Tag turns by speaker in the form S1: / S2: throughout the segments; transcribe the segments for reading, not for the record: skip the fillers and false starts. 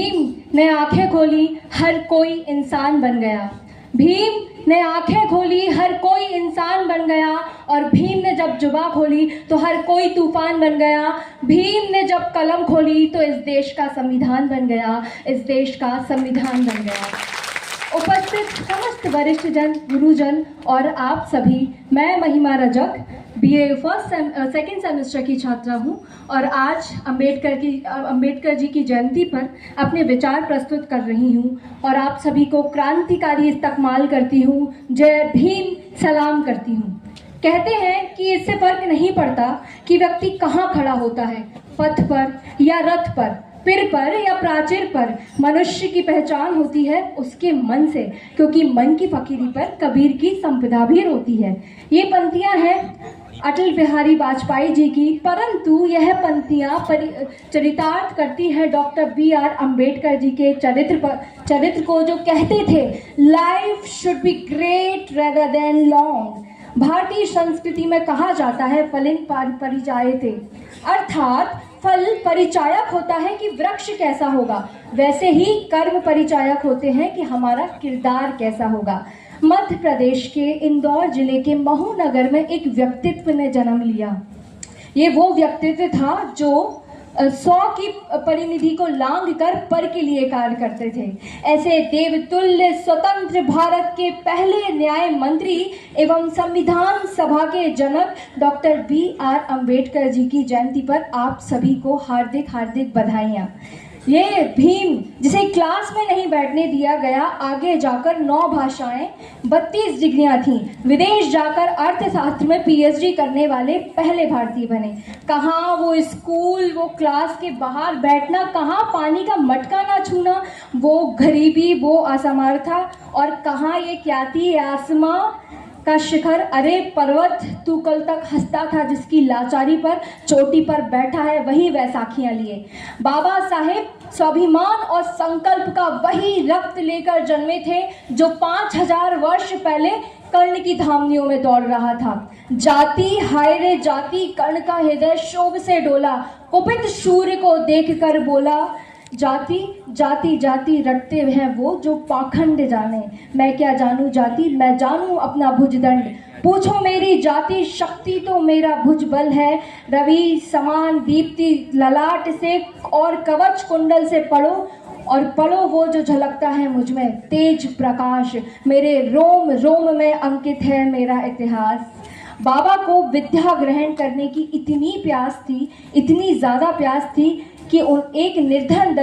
S1: भीम ने आंखें खोली, हर कोई इंसान बन गया। भीम ने आंखें खोली, हर कोई इंसान बन गया। और भीम ने जब जुबां खोली तो हर कोई तूफान बन गया। भीम ने जब कलम खोली तो इस देश का संविधान बन गया, इस देश का संविधान बन गया। उपस्थित समस्त वरिष्ठ जन, गुरुजन और आप सभी, मैं महिमा रजक BA सेकेंड सेमेस्टर की छात्रा हूँ और आज अंबेडकर जी की जयंती पर अपने विचार प्रस्तुत कर रही हूँ और आप सभी को क्रांतिकारी इस्तकबाल करती हूँ, जय भीम सलाम करती हूँ। कहते हैं कि इससे फर्क नहीं पड़ता कि व्यक्ति कहाँ खड़ा होता है, पथ पर या रथ पर, पिर पर या प्राचीर पर। मनुष्य की पहचान होती है उसके मन से, क्योंकि मन की फकीरी पर कबीर की संपदा भी रोती है। ये पंक्तियां हैं अटल बिहारी वाजपेयी जी की, परंतु यह पंक्तियां चरितार्थ करती है डॉक्टर BR अम्बेडकर जी के चरित्र को, जो कहते थे life should be great rather than long. भारतीय संस्कृति में कहा जाता है फलिन परिचायते, अर्थात फल परिचायक होता है कि वृक्ष कैसा होगा, वैसे ही कर्म परिचायक होते हैं कि हमारा किरदार कैसा होगा। मध्य प्रदेश के इंदौर जिले के महू नगर में एक व्यक्तित्व ने जन्म लिया। ये वो व्यक्तित्व था जो 100 की परिनिधि को लांग कर पर के लिए कार्य करते थे। ऐसे देवतुल्य स्वतंत्र भारत के पहले न्याय मंत्री एवं संविधान सभा के जनक डॉक्टर BR अम्बेडकर जी की जयंती पर आप सभी को हार्दिक हार्दिक बधाइयाँ। ये भीम जिसे क्लास में नहीं बैठने दिया गया, आगे जाकर 9 भाषाएं, 32 डिग्रियां थीं, विदेश जाकर अर्थशास्त्र में PhD करने वाले पहले भारतीय बने। कहाँ वो स्कूल, वो क्लास के बाहर बैठना, कहाँ पानी का मटका ना छूना, वो गरीबी, वो असमर्थता, और कहाँ ये क्या थी आसमां का शिखर, अरे पर्वत तू कल तक हंसता था, जिसकी लाचारी पर चोटी पर बैठा है वही वैसाखियां लिए। बाबा साहेब स्वाभिमान और संकल्प का वही रक्त लेकर जन्मे थे जो 5000 वर्ष पहले कर्ण की धामनियों में दौड़ रहा था। जाति हाय रे जाति, कर्ण का हृदय शोभ से डोला, कुपित सूर्य को देखकर बोला, जाति जाति जाति रटते हैं वो जो पाखंड जाने। मैं क्या जानूं जाति, मैं जानूं अपना भुजदंड। पूछो मेरी जाति शक्ति तो मेरा भुजबल है। रवि समान दीप्ति ललाट से और कवच कुंडल से पढ़ो, और पढ़ो वो जो झलकता है मुझ में तेज प्रकाश। मेरे रोम रोम में अंकित है मेरा इतिहास। बाबा को विद्या ग्रहण करने की इतनी प्यास थी, इतनी ज़्यादा प्यास थी कि एक निर्धन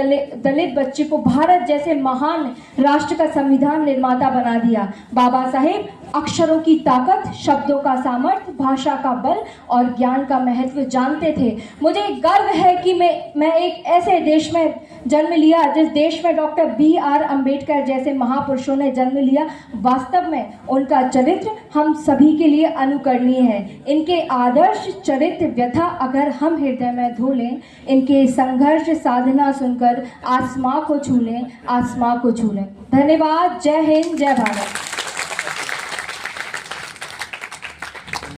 S1: दलित बच्चे को भारत जैसे महान राष्ट्र का संविधान निर्माता बना दिया। बाबा साहेब अक्षरों की ताकत, शब्दों का सामर्थ्य, भाषा का बल और ज्ञान का महत्व जानते थे। मुझे गर्व है कि मैं एक ऐसे देश में जन्म लिया जिस देश में डॉक्टर BR अम्बेडकर जैसे महापुरुषों ने जन्म लिया। वास्तव में उनका चरित्र हम सभी के लिए अनुकरणीय है। इनके आदर्श चरित्र व्यथा अगर हम हृदय में धो लें, इनके संघर्ष साधना सुनकर आसमां को छू लें, आसमां को छू लें। धन्यवाद। जय हिंद, जय भारत।